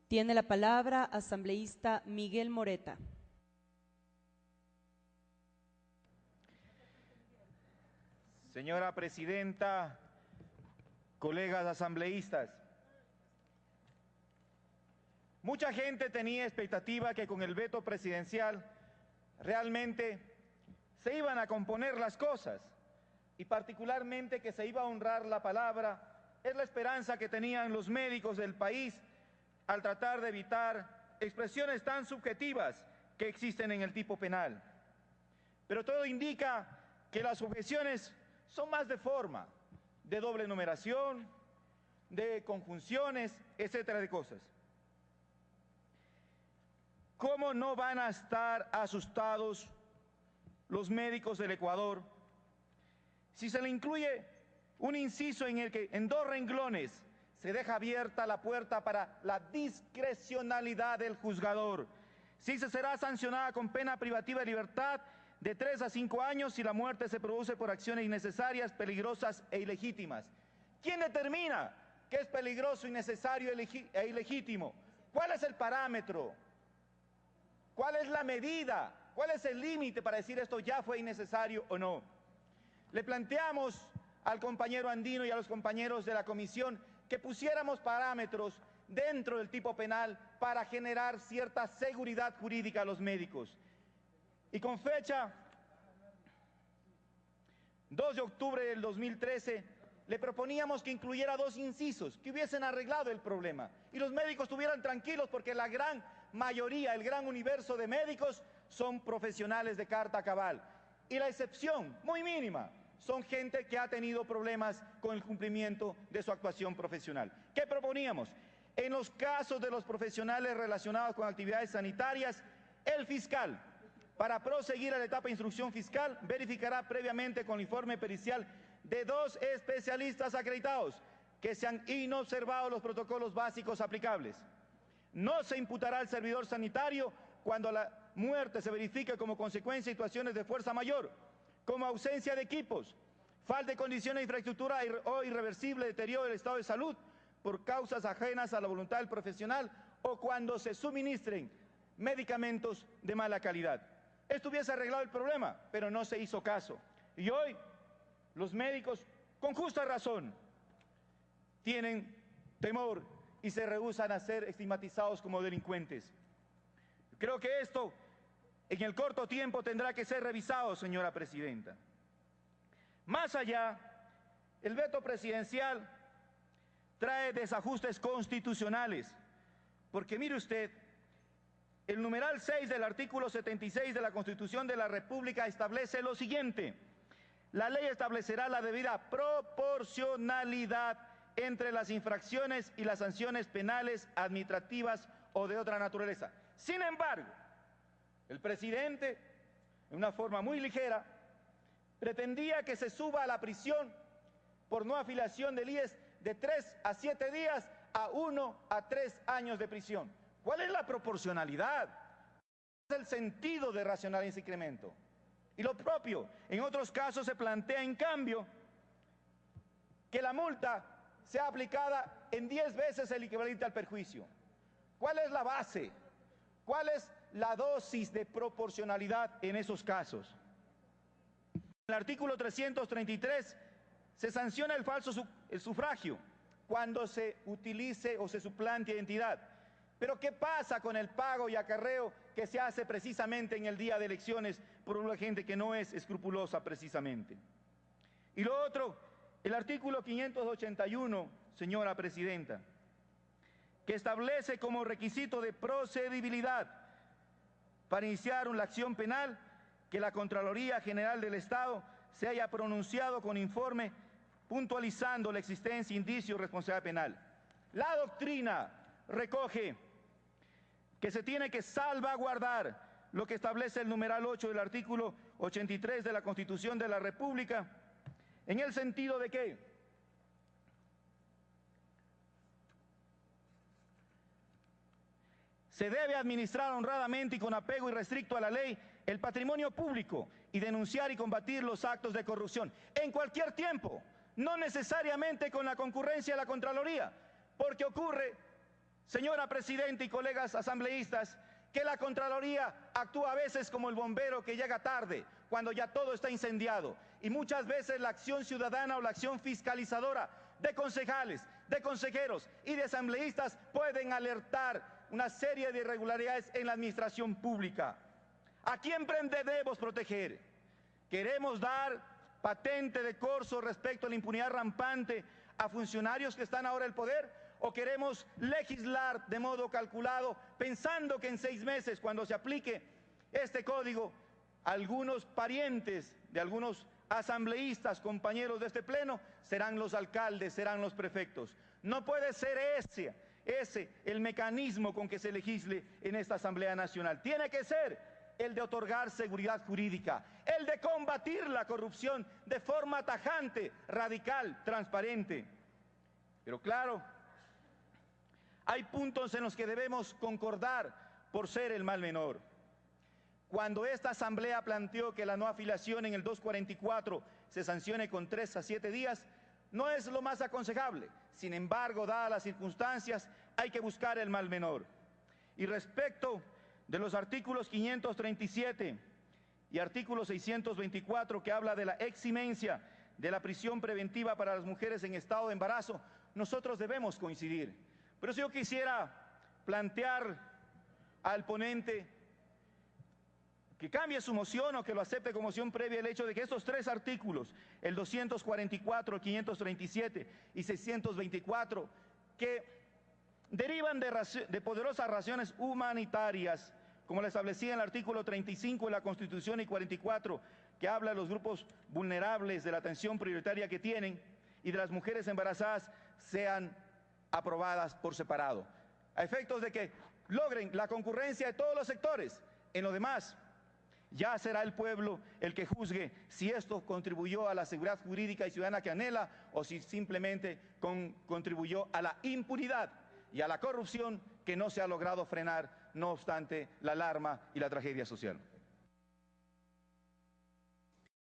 Tiene la palabra asambleísta Miguel Moreta. Señora presidenta, colegas asambleístas, mucha gente tenía expectativa que con el veto presidencial realmente se iban a componer las cosas y particularmente que se iba a honrar la palabra. Es la esperanza que tenían los médicos del país al tratar de evitar expresiones tan subjetivas que existen en el tipo penal. Pero todo indica que las objeciones son más de forma, de doble numeración, de conjunciones, etcétera, de cosas. ¿Cómo no van a estar asustados los médicos del Ecuador si se le incluye un inciso en el que en 2 renglones se deja abierta la puerta para la discrecionalidad del juzgador? Sí se será sancionada con pena privativa de libertad de 3 a 5 años si la muerte se produce por acciones innecesarias, peligrosas e ilegítimas. ¿Quién determina qué es peligroso, innecesario e ilegítimo? ¿Cuál es el parámetro? ¿Cuál es la medida? ¿Cuál es el límite para decir esto ya fue innecesario o no? Le planteamos al compañero Andino y a los compañeros de la comisión que pusiéramos parámetros dentro del tipo penal para generar cierta seguridad jurídica a los médicos. Y con fecha 2 de octubre del 2013, le proponíamos que incluyera 2 incisos que hubiesen arreglado el problema y los médicos estuvieran tranquilos porque la gran mayoría, el gran universo de médicos son profesionales de carta cabal. Y la excepción, muy mínima, son gente que ha tenido problemas con el cumplimiento de su actuación profesional. ¿Qué proponíamos? En los casos de los profesionales relacionados con actividades sanitarias, el fiscal, para proseguir a la etapa de instrucción fiscal, verificará previamente con el informe pericial de 2 especialistas acreditados que se han inobservado los protocolos básicos aplicables. No se imputará al servidor sanitario cuando la muerte se verifique como consecuencia de situaciones de fuerza mayor, como ausencia de equipos, falta de condiciones de infraestructura o irreversible deterioro del estado de salud por causas ajenas a la voluntad del profesional o cuando se suministren medicamentos de mala calidad. Esto hubiese arreglado el problema, pero no se hizo caso. Y hoy los médicos, con justa razón, tienen temor y se rehúsan a ser estigmatizados como delincuentes. Creo que esto en el corto tiempo tendrá que ser revisado, señora presidenta. Más allá, el veto presidencial trae desajustes constitucionales, porque mire usted, el numeral 6 del artículo 76 de la Constitución de la República establece lo siguiente: la ley establecerá la debida proporcionalidad entre las infracciones y las sanciones penales, administrativas o de otra naturaleza. Sin embargo, el presidente, de una forma muy ligera, pretendía que se suba a la prisión por no afiliación del IES de 3 a 7 días a 1 a 3 años de prisión. ¿Cuál es la proporcionalidad? ¿Cuál es el sentido de racional ese incremento? Y lo propio, en otros casos se plantea en cambio que la multa sea aplicada en 10 veces el equivalente al perjuicio. ¿Cuál es la base? ¿Cuál es la dosis de proporcionalidad en esos casos? En el artículo 333 se sanciona el falso sufragio cuando se utilice o se suplante identidad. Pero ¿qué pasa con el pago y acarreo que se hace precisamente en el día de elecciones por una gente que no es escrupulosa precisamente? Y lo otro, el artículo 581, señora presidenta, que establece como requisito de procedibilidad para iniciar una acción penal que la Contraloría General del Estado se haya pronunciado con informe puntualizando la existencia de indicios de responsabilidad penal. La doctrina recoge que se tiene que salvaguardar lo que establece el numeral 8 del artículo 83 de la Constitución de la República, en el sentido de que se debe administrar honradamente y con apego irrestricto a la ley el patrimonio público y denunciar y combatir los actos de corrupción en cualquier tiempo, no necesariamente con la concurrencia de la Contraloría, porque ocurre Señora Presidenta y colegas asambleístas, que la Contraloría actúa a veces como el bombero que llega tarde, cuando ya todo está incendiado. Y muchas veces la acción ciudadana o la acción fiscalizadora de concejales, de consejeros y de asambleístas pueden alertar una serie de irregularidades en la administración pública. ¿A quién debemos proteger? ¿Queremos dar patente de corso respecto a la impunidad rampante a funcionarios que están ahora en el poder? ¿O queremos legislar de modo calculado, pensando que en 6 meses, cuando se aplique este código, algunos parientes de algunos asambleístas, compañeros de este pleno, serán los alcaldes, serán los prefectos? No puede ser ese el mecanismo con que se legisle en esta Asamblea Nacional. Tiene que ser el de otorgar seguridad jurídica, el de combatir la corrupción de forma tajante, radical, transparente. Pero claro, hay puntos en los que debemos concordar por ser el mal menor. Cuando esta Asamblea planteó que la no afiliación en el 244 se sancione con 3 a 7 días, no es lo más aconsejable. Sin embargo, dadas las circunstancias, hay que buscar el mal menor. Y respecto de los artículos 537 y artículo 624, que habla de la eximencia de la prisión preventiva para las mujeres en estado de embarazo, nosotros debemos coincidir. Pero si yo quisiera plantear al ponente que cambie su moción o que lo acepte como moción previa el hecho de que estos 3 artículos, el 244, 537 y 624, que derivan de poderosas razones humanitarias, como lo establecía en el artículo 35 de la Constitución y 44, que habla de los grupos vulnerables, de la atención prioritaria que tienen, y de las mujeres embarazadas, sean aprobadas por separado, a efectos de que logren la concurrencia de todos los sectores. En lo demás, ya será el pueblo el que juzgue si esto contribuyó a la seguridad jurídica y ciudadana que anhela o si simplemente contribuyó a la impunidad y a la corrupción que no se ha logrado frenar, no obstante la alarma y la tragedia social.